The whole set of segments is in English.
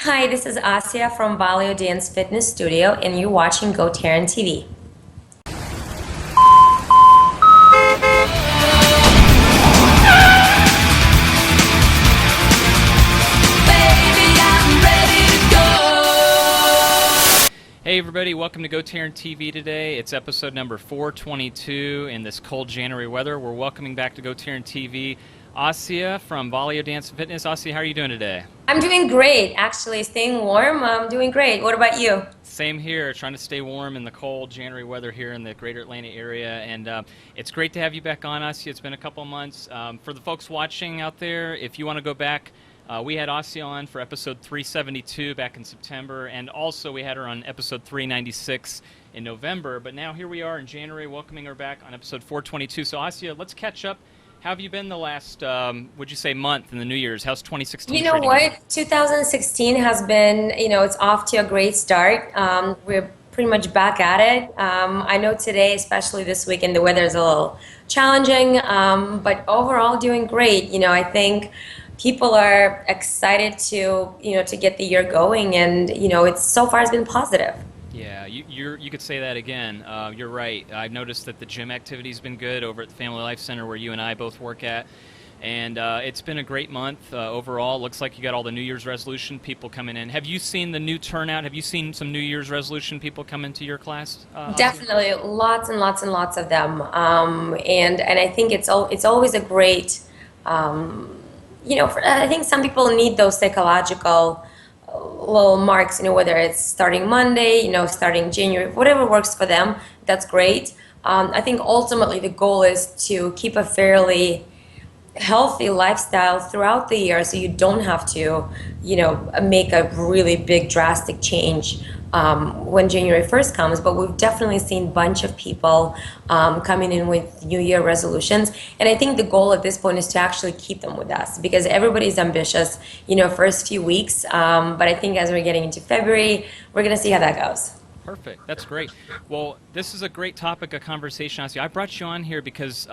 Hi, this is Asiya from Valeo Dance Fitness Studio, and you're watching GoTarryn TV. Hey everybody, welcome to GoTarryn TV today. It's episode number 422 in this cold January weather. We're welcoming back to GoTarryn TV Asiya from Valeo Dance and Fitness. Asiya, how are you doing today? I'm doing great, actually, staying warm. I'm doing great. What about you? Same here, trying to stay warm in the cold January weather here in the greater Atlanta area. And it's great to have you back on, Asiya. It's been a couple of months. For the folks watching out there, if you want to go back, we had Asiya on for episode 372 back in September, and also we had her on episode 396 in November. But now here we are in January, welcoming her back on episode 422. So Asiya, let's catch up. How have you been the last, would you say, month in the New Year's? How's 2016 You know treating what? 2016 has been, it's off to a great start. We're pretty much back at it. I know today, especially this weekend, the weather is a little challenging, but overall doing great. I think people are excited to get the year going, and it's so far has been positive. Yeah, you could say that again. You're right. I've noticed that the gym activity's been good over at the Family Life Center where you and I both work at, and it's been a great month overall. Looks like you got all the New Year's resolution people coming in. Have you seen the new turnout? Have you seen some New Year's resolution people come into your class? Definitely, lots and lots and lots of them, and I think it's always a great. I think some people need those psychological little marks, whether it's starting Monday, starting January, whatever works for them, that's great. I think ultimately the goal is to keep a fairly healthy lifestyle throughout the year so you don't have to, make a really big drastic change when January 1st comes. But we've definitely seen a bunch of people coming in with New Year resolutions. And I think the goal at this point is to actually keep them with us because everybody's ambitious, first few weeks. But I think as we're getting into February, we're going to see how that goes. Perfect. That's great. Well, this is a great topic of conversation. I brought you on here because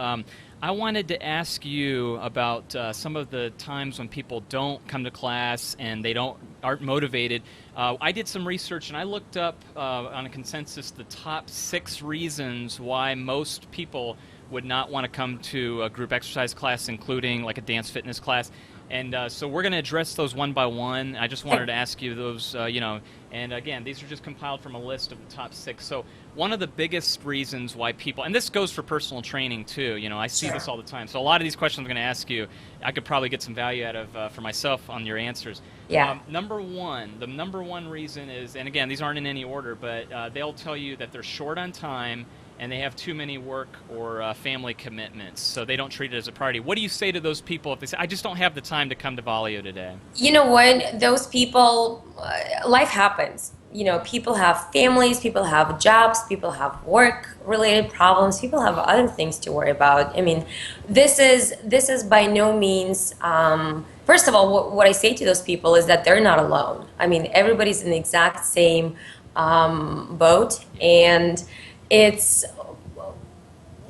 I wanted to ask you about some of the times when people don't come to class and they aren't motivated. I did some research and I looked up on a consensus the top 6 reasons why most people would not want to come to a group exercise class, including like a dance fitness class. And so we're going to address those one by one. I just wanted to ask you those, and again, these are just compiled from a list of the top 6. So one of the biggest reasons why people, and this goes for personal training too, I see this all the time. So a lot of these questions I'm going to ask you, I could probably get some value out of for myself on your answers. Yeah. The number one reason is, and again, these aren't in any order, but they'll tell you that they're short on time and they have too many work or family commitments, so they don't treat it as a priority. What do you say to those people if they say, I just don't have the time to come to Valeo today? You know what? Those people, life happens. People have families, people have jobs, people have work-related problems, people have other things to worry about. I mean, this is by no means. First of all, what I say to those people is that they're not alone. I mean, everybody's in the exact same boat, and it's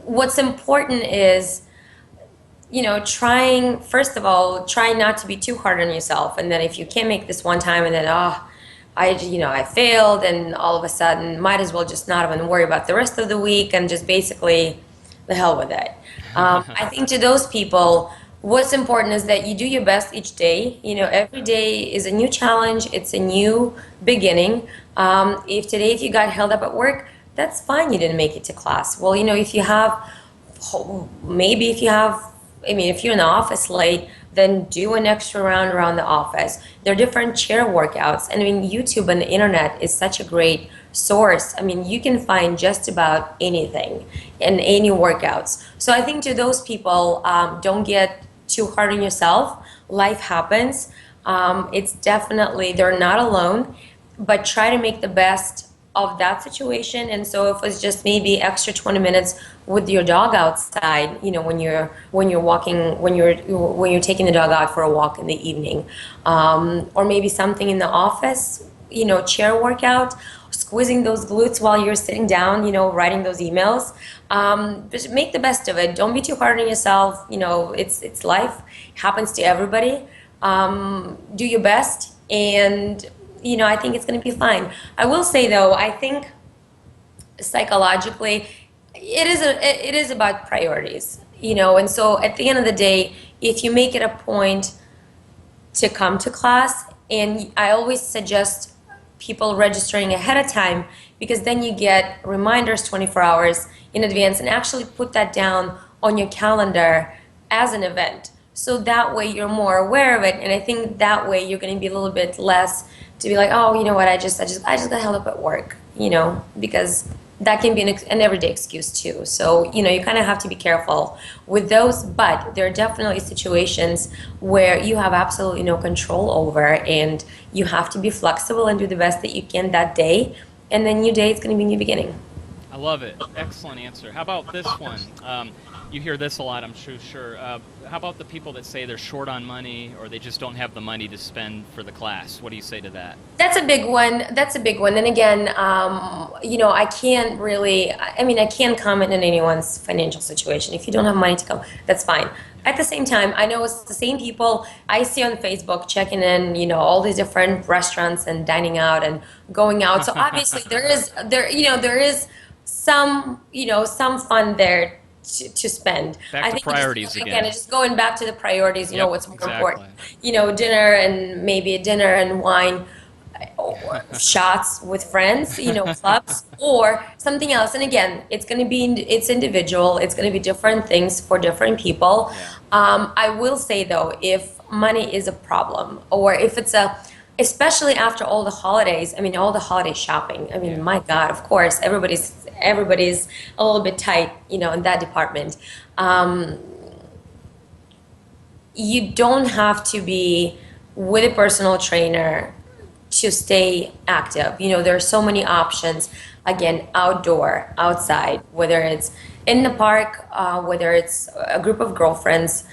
what's important is try not to be too hard on yourself, and then if you can't make this one time and then I failed, and all of a sudden might as well just not even worry about the rest of the week and just basically the hell with it. I think to those people, what's important is that you do your best each day. Every day is a new challenge, it's a new beginning. If you got held up at work, that's fine, you didn't make it to class. Well, if you're in the office late, then do an extra round around the office. There are different chair workouts. And YouTube and the internet is such a great source. You can find just about anything and any workouts. So I think to those people, don't get too hard on yourself. Life happens. It's definitely, they're not alone, but try to make the best of that situation. And so if it's just maybe extra 20 minutes with your dog outside, when you're taking the dog out for a walk in the evening, or maybe something in the office, chair workout, squeezing those glutes while you're sitting down, writing those emails. Just make the best of it. Don't be too hard on yourself. It's life, happens to everybody. Do your best, And, I think it's going to be fine. I will say though, I think psychologically it is about priorities, and so at the end of the day, if you make it a point to come to class, and I always suggest people registering ahead of time, because then you get reminders 24 hours in advance, and actually put that down on your calendar as an event, so that way you're more aware of it. And I think that way you're going to be a little bit less to be like, oh, you know what, I just got held up at work, because that can be an everyday excuse too. So, you kind of have to be careful with those, but there are definitely situations where you have absolutely no control over, and you have to be flexible and do the best that you can that day, and then new day is going to be a new beginning. I love it. Excellent answer. How about this one? You hear this a lot, I'm sure. How about the people that say they're short on money, or they just don't have the money to spend for the class? What do you say to that? That's a big one. That's a big one. And again, I can't really, I mean, I can't comment on anyone's financial situation. If you don't have money to come, that's fine. At the same time, I know it's the same people I see on Facebook checking in, all these different restaurants and dining out and going out. So obviously there is some fun there to spend. Back I to think priorities again. it's just going back to the priorities, Yep, what's more exactly. important. Dinner and maybe a dinner and wine, or shots with friends, clubs, or something else. And again, it's individual. It's going to be different things for different people. Yeah. I will say though, if money is a problem, or if it's especially after all the holidays, I mean, all the holiday shopping, I mean, Yeah. my God, of course, everybody's a little bit tight, in that department. You don't have to be with a personal trainer to stay active. There are so many options. Again, outdoor, outside, whether it's in the park, whether it's a group of girlfriends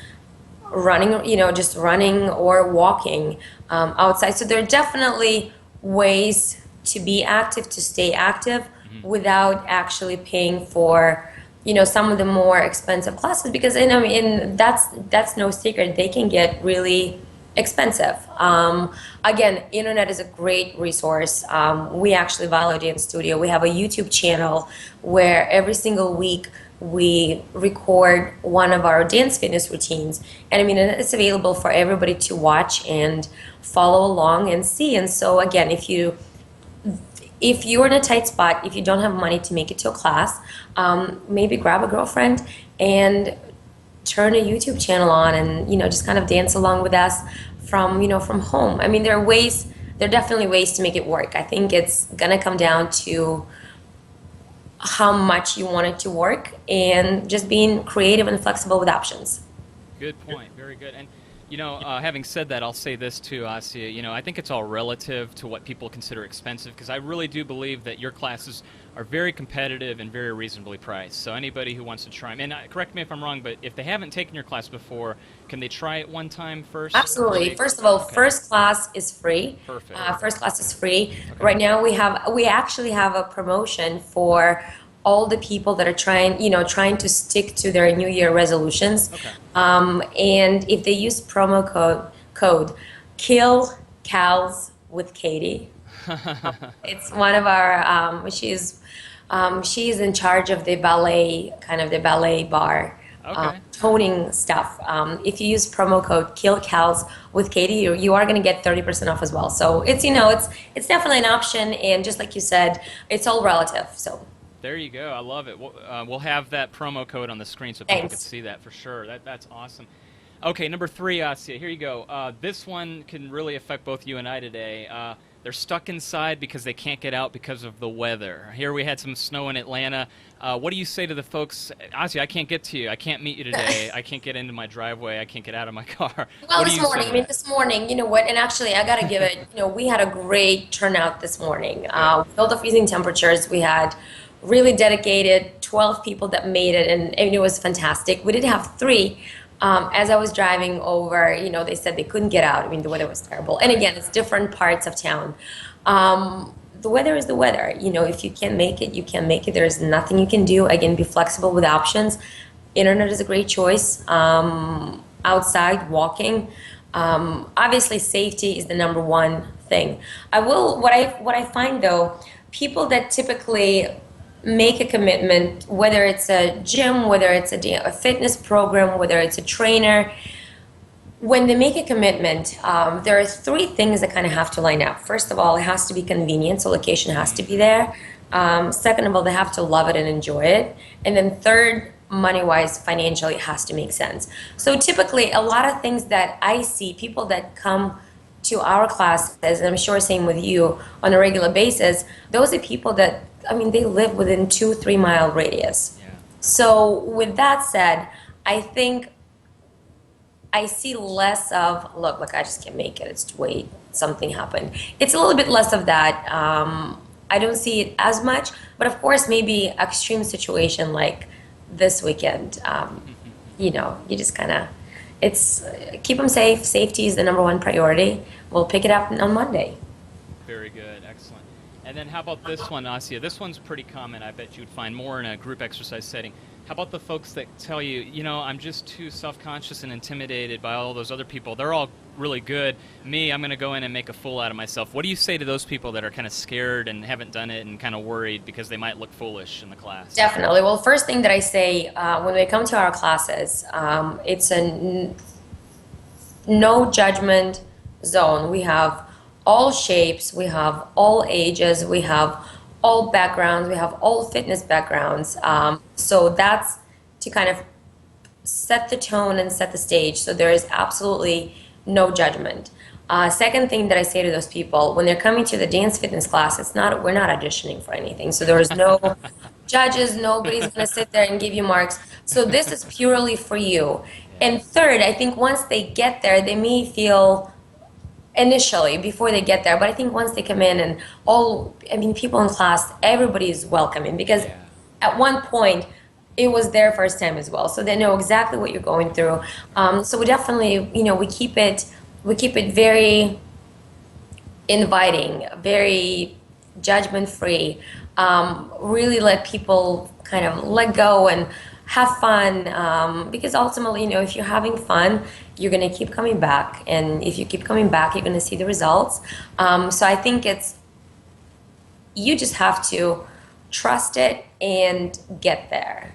running, just running or walking outside. So there are definitely ways to be active, to stay active, without actually paying for, some of the more expensive classes, because that's no secret. They can get really expensive. Again, internet is a great resource. We actually, Valeo Dance Studio, we have a YouTube channel where every single week we record one of our dance fitness routines. And it's available for everybody to watch and follow along and see. And so again, if you're in a tight spot, if you don't have money to make it to a class, maybe grab a girlfriend and turn a YouTube channel on, and just kind of dance along with us from home. There are definitely ways to make it work. I think it's gonna come down to how much you want it to work, and just being creative and flexible with options. Good point. Very good. And having said that, I'll say this too, Asiya. I think it's all relative to what people consider expensive, because I really do believe that your classes are very competitive and very reasonably priced. So anybody who wants to try, and correct me if I'm wrong, but if they haven't taken your class before, can they try it one time first? Absolutely. First of all, Okay. first class is free. Perfect. First class is free. Okay. Right now we actually have a promotion for all the people that are trying to stick to their New Year resolutions. Okay. And if they use promo code Kill Cows with Katie, it's one of our she's in charge of the ballet bar. Okay. Toning stuff. If you use promo code Kill Cows with Katie, you are going to get 30% off as well. So it's definitely an option, and just like you said, it's all relative. So There you go. I love it. We'll have that promo code on the screen so people can thanks. see that for sure. That's awesome. Okay, number 3, Asiya. Here you go. This one can really affect both you and I today. They're stuck inside because they can't get out because of the weather. Here we had some snow in Atlanta. What do you say to the folks? Asiya, I can't get to you. I can't meet you today. I can't get into my driveway. I can't get out of my car. Well, What do this you morning, say to that? this morning, you know what, and actually I gotta give it, we had a great turnout this morning. With all the freezing temperatures, we had really dedicated 12 people that made it, and it was fantastic. We did have 3. As I was driving over, they said they couldn't get out. The weather was terrible. And again, it's different parts of town. The weather is the weather. If you can't make it, you can't make it. There's nothing you can do. Again, be flexible with options. Internet is a great choice. Outside, walking. Obviously, safety is the number one thing. What I find though, people that typically make a commitment, whether it's a gym, whether it's a fitness program, whether it's a trainer, when they make a commitment, there are three things that kind of have to line up. First of all, it has to be convenient, so location has to be there. Second of all, they have to love it and enjoy it. And then third, money-wise, financially, it has to make sense. So typically, a lot of things that I see, people that come to our classes, and I'm sure same with you, on a regular basis, those are people that, I mean, they live within 2-3 mile radius. Yeah. So with that said, I think I see less of, look, I just can't make it. It's wait, something happened. It's a little bit less of that. I don't see it as much, but of course, maybe extreme situation like this weekend. You just kind of, it's keep them safe. Safety is the number one priority. We'll pick it up on Monday. Very good, excellent. And then how about this one, Asiya? This one's pretty common. I bet you'd find more in a group exercise setting. How about the folks that tell you, I'm just too self-conscious and intimidated by all those other people. They're all really good. Me, I'm going to go in and make a fool out of myself. What do you say to those people that are kind of scared and haven't done it and kind of worried because they might look foolish in the class? Definitely. Well, first thing that I say when they come to our classes, it's a no judgment zone. We have all shapes, we have all ages, we have all backgrounds, we have all fitness backgrounds. So that's to kind of set the tone and set the stage. So there is absolutely no judgment. Second thing that I say to those people, when they're coming to the dance fitness class, we're not auditioning for anything. So there is no judges, nobody's gonna sit there and give you marks. So this is purely for you. And third, I think once they get there, they may feel initially before they get there, but I think once they come in and people in class, everybody is welcoming because at one point it was their first time as well, so they know exactly what you're going through. So we definitely, we keep it very inviting, very judgment free. Really let people kind of let go and have fun, because ultimately, if you're having fun, you're going to keep coming back, and if you keep coming back, you're going to see the results. So I think you just have to trust it and get there.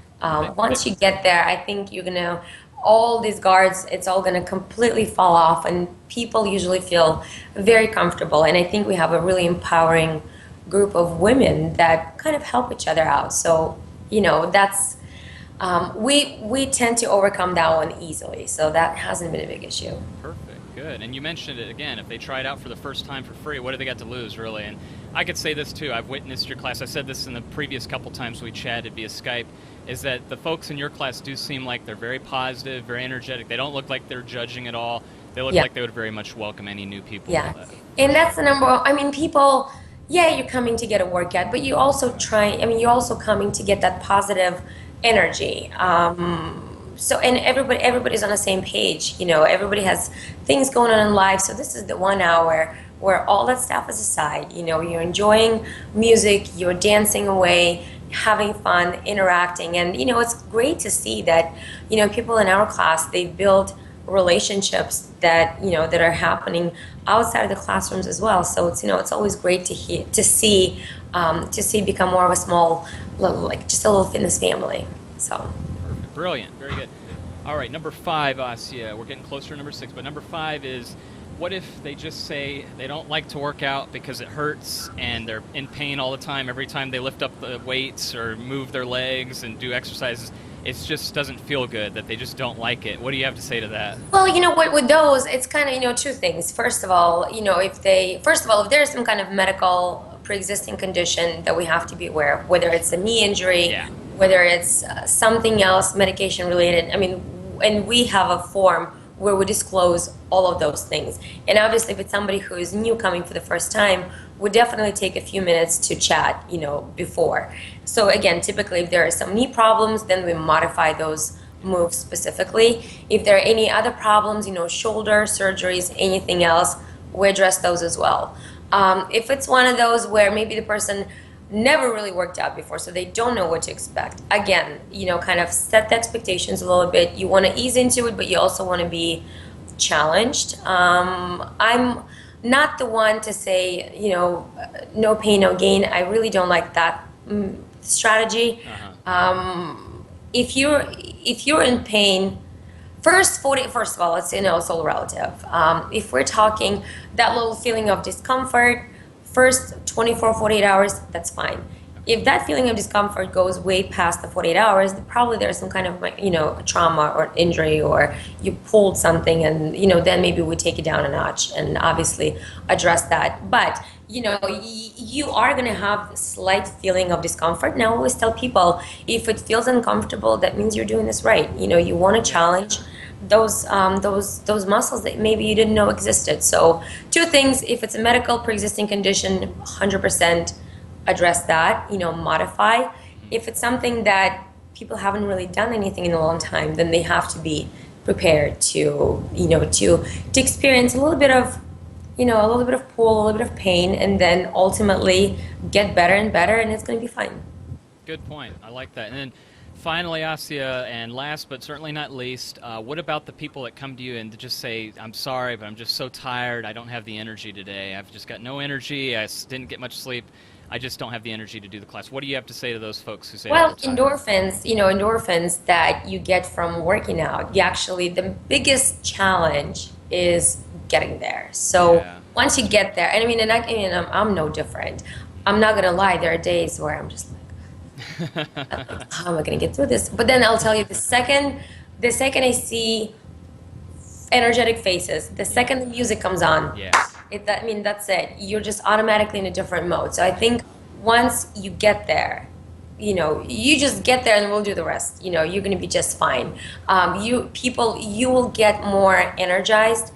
Once you get there, I think you're going to, all these guards, it's all going to completely fall off, and people usually feel very comfortable. And I think we have a really empowering group of women that kind of help each other out. So, that's, we tend to overcome that one easily. So that hasn't been a big issue. Perfect, good. And you mentioned it again, if they try it out for the first time for free, what do they got to lose, really? And I could say this too, I've witnessed your class, I said this in the previous couple times we chatted via Skype, is that the folks in your class do seem like they're very positive, very energetic. They don't look like they're judging at all. They look like they would very much welcome any new people. Yeah, and that's the number one, people, you're coming to get a workout, but you're also you're also coming to get that positive energy. So, and everybody's on the same page. Everybody has things going on in life. So this is the 1 hour where all that stuff is aside. You're enjoying music, you're dancing away, having fun, interacting, and it's great to see that people in our class, they build relationships that that are happening outside of the classrooms as well. So it's always great to see become more of a small just a little fitness family. So perfect, brilliant, very good. All right, number 5, Asiya. We're getting closer to number 6, but number 5 is, what if they just say they don't like to work out because it hurts and they're in pain all the time every time they lift up the weights or move their legs and do exercises? It just doesn't feel good, that they just don't like it. What do you have to say to that? Well, what with those, it's kind of two things. First of all, if there's some kind of medical pre-existing condition that we have to be aware of, whether it's a knee injury, whether it's something else medication related. And we have a form where we disclose all of those things. And obviously, if it's somebody who is new coming for the first time, we definitely take a few minutes to chat, before. So again, typically if there are some knee problems, then we modify those moves specifically. If there are any other problems, shoulder surgeries, anything else, we address those as well. If it's one of those where maybe the person never really worked out before, so they don't know what to expect, again, kind of set the expectations a little bit. You want to ease into it, but you also want to be challenged. I'm not the one to say, no pain, no gain. I really don't like that strategy. Uh-huh. If you're in pain, first of all, it's all relative. If we're talking that little feeling of discomfort, first 24, 48 hours, that's fine. If that feeling of discomfort goes way past the 48 hours, probably there's some kind of, trauma or injury, or you pulled something, and, then maybe we take it down a notch and obviously address that. But, you are going to have a slight feeling of discomfort. Now, I always tell people, if it feels uncomfortable, that means you're doing this right. You want to challenge those muscles that maybe you didn't know existed. So two things: if it's a medical pre-existing condition, 100% address that, modify. If it's something that people haven't really done anything in a long time, then they have to be prepared to, to experience a little bit of, pull, a little bit of pain, and then ultimately get better and better, and it's going to be fine. Good point. I like that. And then finally, Asya, and last but certainly not least, what about the people that come to you and just say, I'm sorry, but I'm just so tired. I don't have the energy today. I've just got no energy. Didn't get much sleep. I just don't have the energy to do the class. What do you have to say to those folks who say, Well, they're tired? endorphins that you get from working out, the biggest challenge is getting there. So Yeah. once you get there, and I'm no different. I'm not gonna lie. There are days where I'm just like, how am I gonna get through this? But then I'll tell you, the second I see energetic faces, the second the music comes on, Yes. that's it. You're just automatically in a different mode. So I think once you get there, you just get there, and we'll do the rest. You're going to be just fine. You will get more energized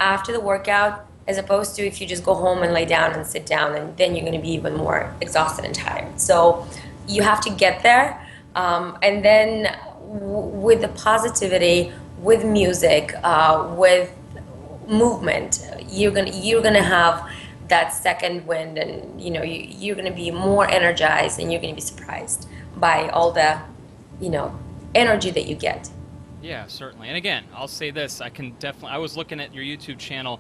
after the workout, as opposed to if you just go home and lay down and sit down, and then you're going to be even more exhausted and tired. So you have to get there, and then with the positivity, with music, with movement, you're gonna have that second wind, and you're gonna be more energized, and you're gonna be surprised by all the energy that you get. Yeah, certainly. And again, I'll say this: I was looking at your YouTube channel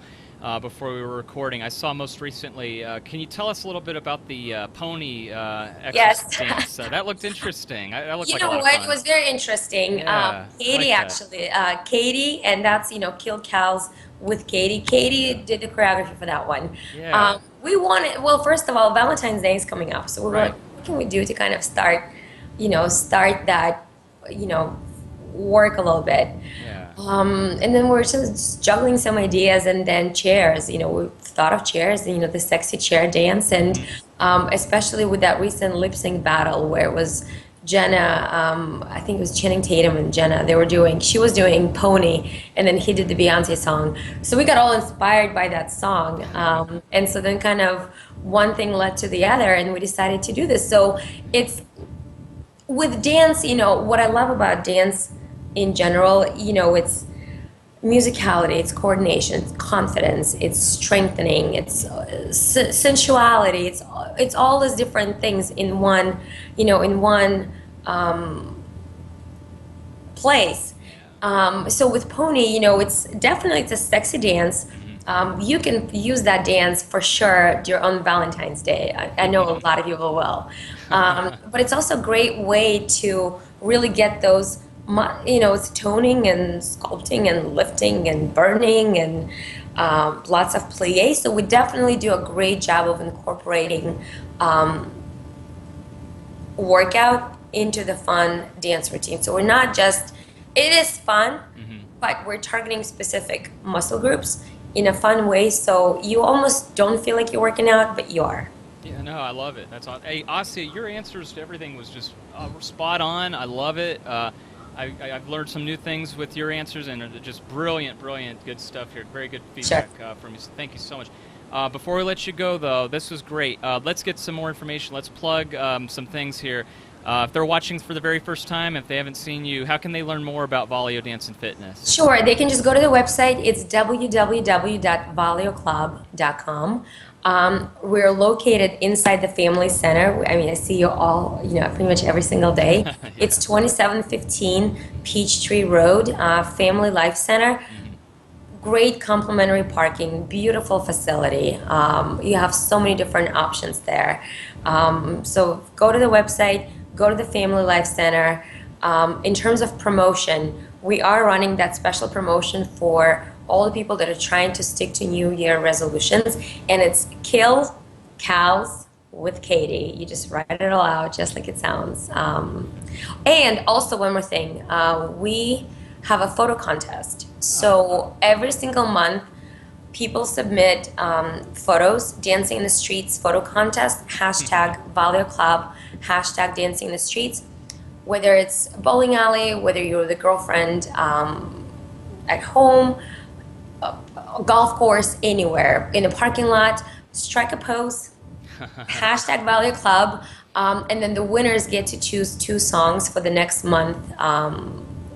before we were recording. I saw most recently. Can you tell us a little bit about the pony exercise Yes. dance? That looked interesting. That looked You like a know lot of what? It fun. was very interesting. Yeah, I Katie, like that. actually, Katie, and that's Kill Cows with Katie. Katie did the choreography for that one. Yeah. We wanted, well, first of all, Valentine's Day is coming up, so we were like, Right. what can we do to kind of start that, you know, work a little bit. Yeah. And then we're just juggling some ideas, and then chairs. We thought of chairs, the sexy chair dance, and especially with that recent lip sync battle where it was Jenna, I think it was Channing Tatum and Jenna. She was doing Pony, and then he did the Beyonce song. So we got all inspired by that song, and so then kind of one thing led to the other, and we decided to do this. So it's with dance, what I love about dance in general, it's musicality, it's coordination, it's confidence, it's strengthening, it's sensuality, it's all these different things in one, place. So with Pony, it's a sexy dance. You can use that dance for sure on Valentine's Day. I know a lot of people will. But it's also a great way to really get those, it's toning and sculpting and lifting and burning and lots of plie. So we definitely do a great job of incorporating workout into the fun dance routine. So we're not just, it is fun, but we're targeting specific muscle groups in a fun way, so you almost don't feel like you're working out, but you are. Yeah, no, I love it. That's awesome. Hey, Asya, your answers to everything was just spot on. I love it. I've learned some new things with your answers, and they're just brilliant, good stuff here. Very good feedback from you. So thank you so much. Before we let you go, though, this was great. Let's get some more information. Let's plug some things here. If they're watching for the very first time, if they haven't seen you, how can they learn more about Valeo Dance and Fitness? Sure, they can just go to the website. It's www.valeoclub.com. We're located inside the Family Center. I mean, I see you all, pretty much every single day. Yeah. It's 2715 Peachtree Road, Family Life Center. great complimentary parking, beautiful facility. You have so many different options there. So go to the website, go to the Family Life Center. In terms of promotion, we are running that special promotion for all the people that are trying to stick to New Year resolutions, and it's Kill Cows with Katie. You just write it all out, just like it sounds. And also, one more thing, we have a photo contest. So every single month, people submit photos, dancing in the streets photo contest, hashtag Valeo Club, hashtag dancing in the streets. Whether it's a bowling alley, whether you're the girlfriend at home, a golf course, anywhere, in a parking lot, strike a pose, hashtag Valeo Club, and then the winners get to choose 2 songs for the next month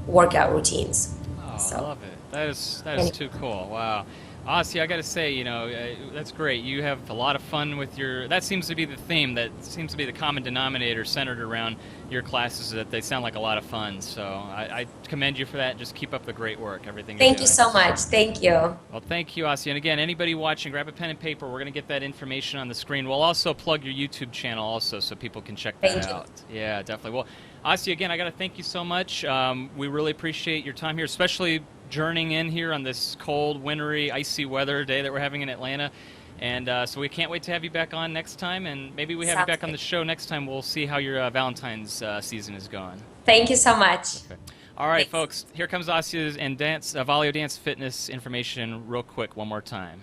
workout routines. Oh, So, I love it. That is too cool. Wow. Asiya, I got to say, that's great. You have a lot of fun with that seems to be the theme, that seems to be the common denominator centered around your classes, that they sound like a lot of fun. So I commend you for that. Just keep up the great work, everything you're doing. thank you so much. Thank you. Well, thank you, Asiya. And again, anybody watching, grab a pen and paper. We're going to get that information on the screen. We'll also plug your YouTube channel also so people can check that Thank you. out. Yeah, definitely. Well, Asiya, again, I got to thank you so much. We really appreciate your time here, especially journeying in here on this cold, wintry, icy weather day that we're having in Atlanta. And so we can't wait to have you back on next time, and maybe we have you Sounds back on good. the show next time. We'll see how your Valentine's season is going. Thank you so much. Okay. All right, Thanks. folks, here comes Asiya's and Valeo Dance Fitness information real quick one more time.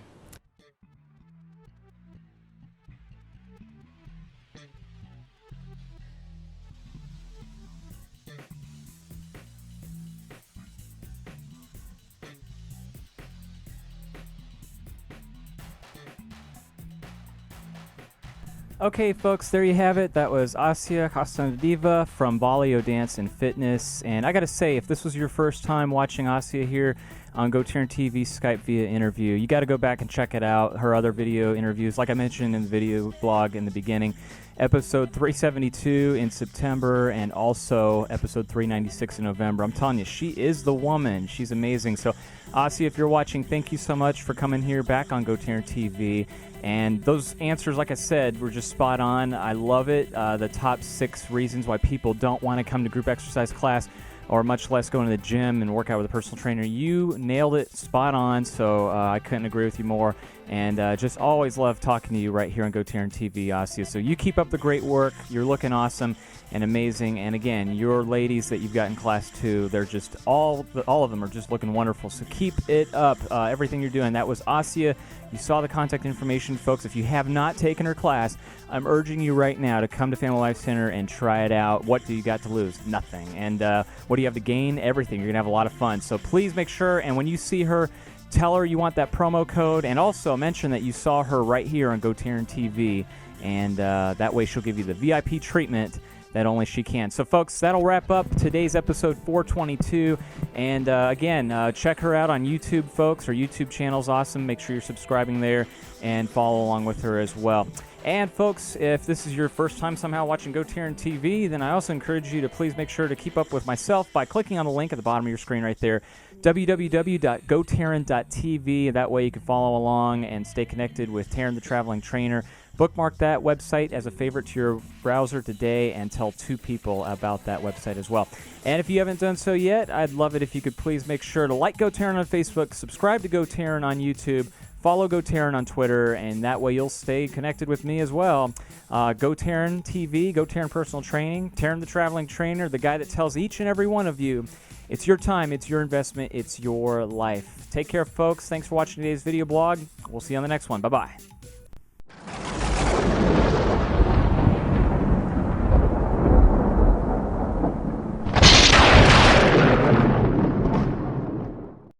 Okay, folks, there you have it. That was Asiya Khasnutdinova from Valeo Dance and Fitness. And I got to say, if this was your first time watching Asiya here on GoTarryn TV Skype via interview, you got to go back and check it out. Her other video interviews, like I mentioned in the video blog in the beginning, episode 372 in September and also episode 396 in November. I'm telling you, she is the woman. She's amazing. So, Asiya, if you're watching, thank you so much for coming here back on GoTarryn TV. And those answers, like I said, were just spot on. I love it. The top 6 reasons why people don't want to come to group exercise class, or much less go to the gym and work out with a personal trainer. You nailed it spot on, so I couldn't agree with you more. And just always love talking to you right here on GoTarryn TV, Asiya. So you keep up the great work. You're looking awesome and amazing. And again, your ladies that you've got in class too, they're just all of them are just looking wonderful. So keep it up, everything you're doing. That was Asiya. You saw the contact information, folks. If you have not taken her class, I'm urging you right now to come to Family Life Center and try it out. What do you got to lose? Nothing. And what do you have to gain? Everything. You're going to have a lot of fun. So please make sure, and when you see her, tell her you want that promo code, and also mention that you saw her right here on GoTarryn TV, and that way she'll give you the VIP treatment that only she can. So, folks, that'll wrap up today's episode 422. And again, check her out on YouTube, folks. Her YouTube channel's awesome. Make sure you're subscribing there and follow along with her as well. And, folks, if this is your first time somehow watching GoTarryn TV, then I also encourage you to please make sure to keep up with myself by clicking on the link at the bottom of your screen right there, www.gotarryn.tv. That way you can follow along and stay connected with Tarryn the Traveling Trainer. Bookmark that website as a favorite to your browser today and tell 2 people about that website as well. And if you haven't done so yet, I'd love it if you could please make sure to like GoTarryn on Facebook, subscribe to GoTarryn on YouTube, follow GoTarryn on Twitter, and that way you'll stay connected with me as well. GoTarryn TV, GoTarryn Personal Training, Tarryn the Traveling Trainer, the guy that tells each and every one of you it's your time, it's your investment, it's your life. Take care, folks. Thanks for watching today's video blog. We'll see you on the next one. Bye-bye.